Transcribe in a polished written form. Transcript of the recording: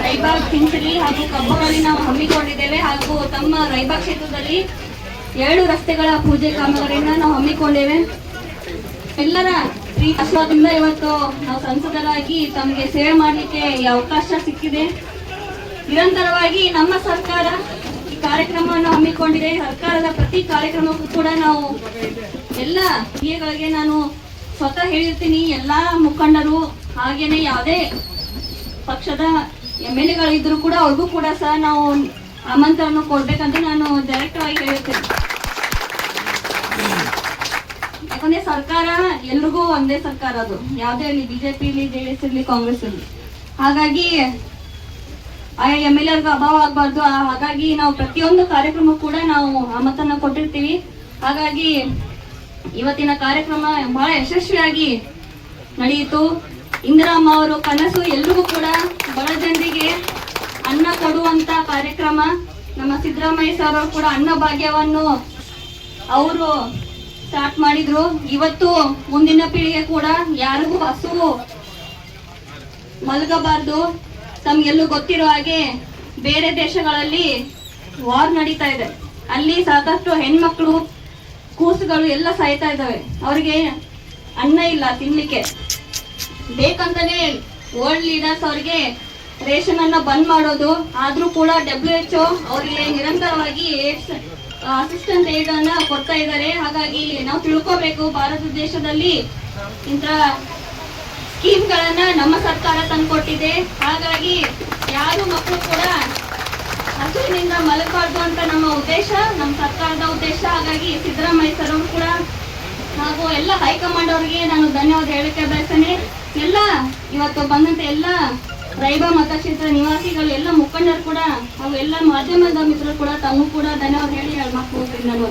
ರೈಬಾಗ್ ಚಿಂಚಲಿ ಹಾಗೂ ಕಬ್ಬಗಳಲ್ಲಿ ನಾವು ಹಮ್ಮಿಕೊಂಡಿದ್ದೇವೆ. ಹಾಗೂ ತಮ್ಮ ರೈಬಾಗ್ ಕ್ಷೇತ್ರದಲ್ಲಿ 2 ರಸ್ತೆಗಳ ಪೂಜೆ ಕಾಮಗಾರಿಯನ್ನು ನಾವು ಹಮ್ಮಿಕೊಂಡೇವೆ. ಎಲ್ಲರ ಆಶೀರ್ವಾದದಿಂದ ಇವತ್ತು ನಾವು ಸಂಸದರಾಗಿ ತಮಗೆ ಸೇವೆ ಮಾಡಲಿಕ್ಕೆ ಈ ಅವಕಾಶ ಸಿಕ್ಕಿದೆ. ನಿರಂತರವಾಗಿ ನಮ್ಮ ಸರ್ಕಾರ ಈ ಕಾರ್ಯಕ್ರಮವನ್ನು ಹಮ್ಮಿಕೊಂಡಿದೆ. ಸರ್ಕಾರದ ಪ್ರತಿ ಕಾರ್ಯಕ್ರಮಕ್ಕೂ ಕೂಡ ನಾವು ಎಲ್ಲ ಗಳಿಗೆ ನಾನು ಸ್ವತಃ ಹೇಳಿರ್ತೀನಿ. ಎಲ್ಲಾ ಮುಖಂಡರು ಹಾಗೇನೆ ಯಾವುದೇ ಪಕ್ಷದ MLAಗಳಿದ್ರು ಕೂಡ ಅವ್ರಿಗೂ ಕೂಡ ಸಹ ನಾವು ಆಮಂತ್ರಣ ಕೊಡ್ಬೇಕಂತ ನಾನು ಡೈರೆಕ್ಟ್ ಆಗಿ ಹೇಳಿರ್ತೇನೆ. ಯಾಕಂದ್ರೆ ಸರ್ಕಾರ ಎಲ್ರಿಗೂ ಒಂದೇ ಸರ್ಕಾರ, ಅದು ಯಾವುದೇ ಇರಲಿ, ಬಿಜೆಪಿ ಇರಲಿ, JDS ಇರಲಿ, ಕಾಂಗ್ರೆಸ್ ಇರಲಿ. ಹಾಗಾಗಿ MLA ಅಭಾವ ಆಗ್ಬಾರ್ದು. ಹಾಗಾಗಿ ನಾವು ಪ್ರತಿಯೊಂದು ಕಾರ್ಯಕ್ರಮ ಕೂಡ ನಾವು ಆಮಂತ್ರಣ ಕೊಟ್ಟಿರ್ತೀವಿ. ಹಾಗಾಗಿ ಇವತ್ತಿನ ಕಾರ್ಯಕ್ರಮ ಬಹಳ ಯಶಸ್ವಿಯಾಗಿ ನಡೆಯಿತು. ಇಂದಿರಮ್ಮ ಅವರು ಕನಸು ಎಲ್ರಿಗೂ ಕೂಡ ಬಡ ಜನರಿಗೆ ಅನ್ನ ಕೊಡುವಂತ ಕಾರ್ಯಕ್ರಮ. ನಮ್ಮ ಸಿದ್ದರಾಮಯ್ಯ ಸರ್ ಅವರು ಕೂಡ ಅನ್ನ ಭಾಗ್ಯವನ್ನು ಅವರು ಸ್ಟಾರ್ಟ್ ಮಾಡಿದ್ರು. ಇವತ್ತು ಮುಂದಿನ ಪೀಳಿಗೆ ಕೂಡ ಯಾರಿಗೂ ಹಸುವು ಮಲಗಬಾರ್ದು. ತಮ್ಗೆಲ್ಲೂ ಗೊತ್ತಿರೋ ಹಾಗೆ ಬೇರೆ ದೇಶಗಳಲ್ಲಿ ವಾರ್ ನಡೀತಾ ಇದೆ. ಅಲ್ಲಿ ಸಾಕಷ್ಟು ಹೆಣ್ಮಕ್ಳು, ಕೂಸುಗಳು ಎಲ್ಲ ಸಾಯ್ತಾ ಇದ್ದಾವೆ. ಅವ್ರಿಗೆ ಅನ್ನ ಇಲ್ಲ ತಿನ್ಲಿಕ್ಕೆ. ಬೇಕಂತಾನೆ ವರ್ಲ್ಡ್ ಲೀಡರ್ಸ್ ಅವ್ರಿಗೆ ರೇಷನ್ ಅನ್ನ ಬಂದ್ ಮಾಡೋದು. ಆದ್ರೂ ಕೂಡ WHO ಅವರಿಗೆ ನಿರಂತರವಾಗಿ ಅಸಿಸ್ಟೆಂಟ್ ಏಡ್ ಅನ್ನ ಕೊಡ್ತಾ ಇದ್ದಾರೆ. ಹಾಗಾಗಿ ನಾವು ತಿಳ್ಕೋಬೇಕು, ಭಾರತ ದೇಶದಲ್ಲಿ ಇಂಥ ಸ್ಕೀಮ್ಗಳನ್ನ ನಮ್ಮ ಸರ್ಕಾರ ತಂದ್ಕೊಟ್ಟಿದೆ. ಹಾಗಾಗಿ ಯಾರು ಮಕ್ಕಳು ಕೂಡ ಹಸುವಿನಿಂದ ಮಲಗಬಾರ್ದು ಅಂತ ನಮ್ಮ ಉದ್ದೇಶ, ನಮ್ಮ ಸರ್ಕಾರದ ಉದ್ದೇಶ. ಹಾಗಾಗಿ ಸಿದ್ದರಾಮಯ್ಯ ಸರ್ ಅವರು ಕೂಡ ಹಾಗೂ ಎಲ್ಲ ಹೈಕಮಾಂಡ್ ಅವರಿಗೆ ನಾನು ಧನ್ಯವಾದ ಹೇಳಕ್ಕೆ ಬಯಸ್ತೇನೆ. ಎಲ್ಲ ಇವತ್ತು ಬಂದಂತ ಎಲ್ಲ ರೈಬಾಗ್ ಮತಕ್ಷೇತ್ರ ನಿವಾಸಿಗಳು, ಎಲ್ಲ ಮುಖಂಡರು ಕೂಡ ಹಾಗೂ ಎಲ್ಲ ಮಾಧ್ಯಮದ ಮಿತ್ರರು ಕೂಡ ತಮಗೂ ಕೂಡ ಧನ್ಯವಾದ ಹೇಳಿ ಮಾತು ನಾನು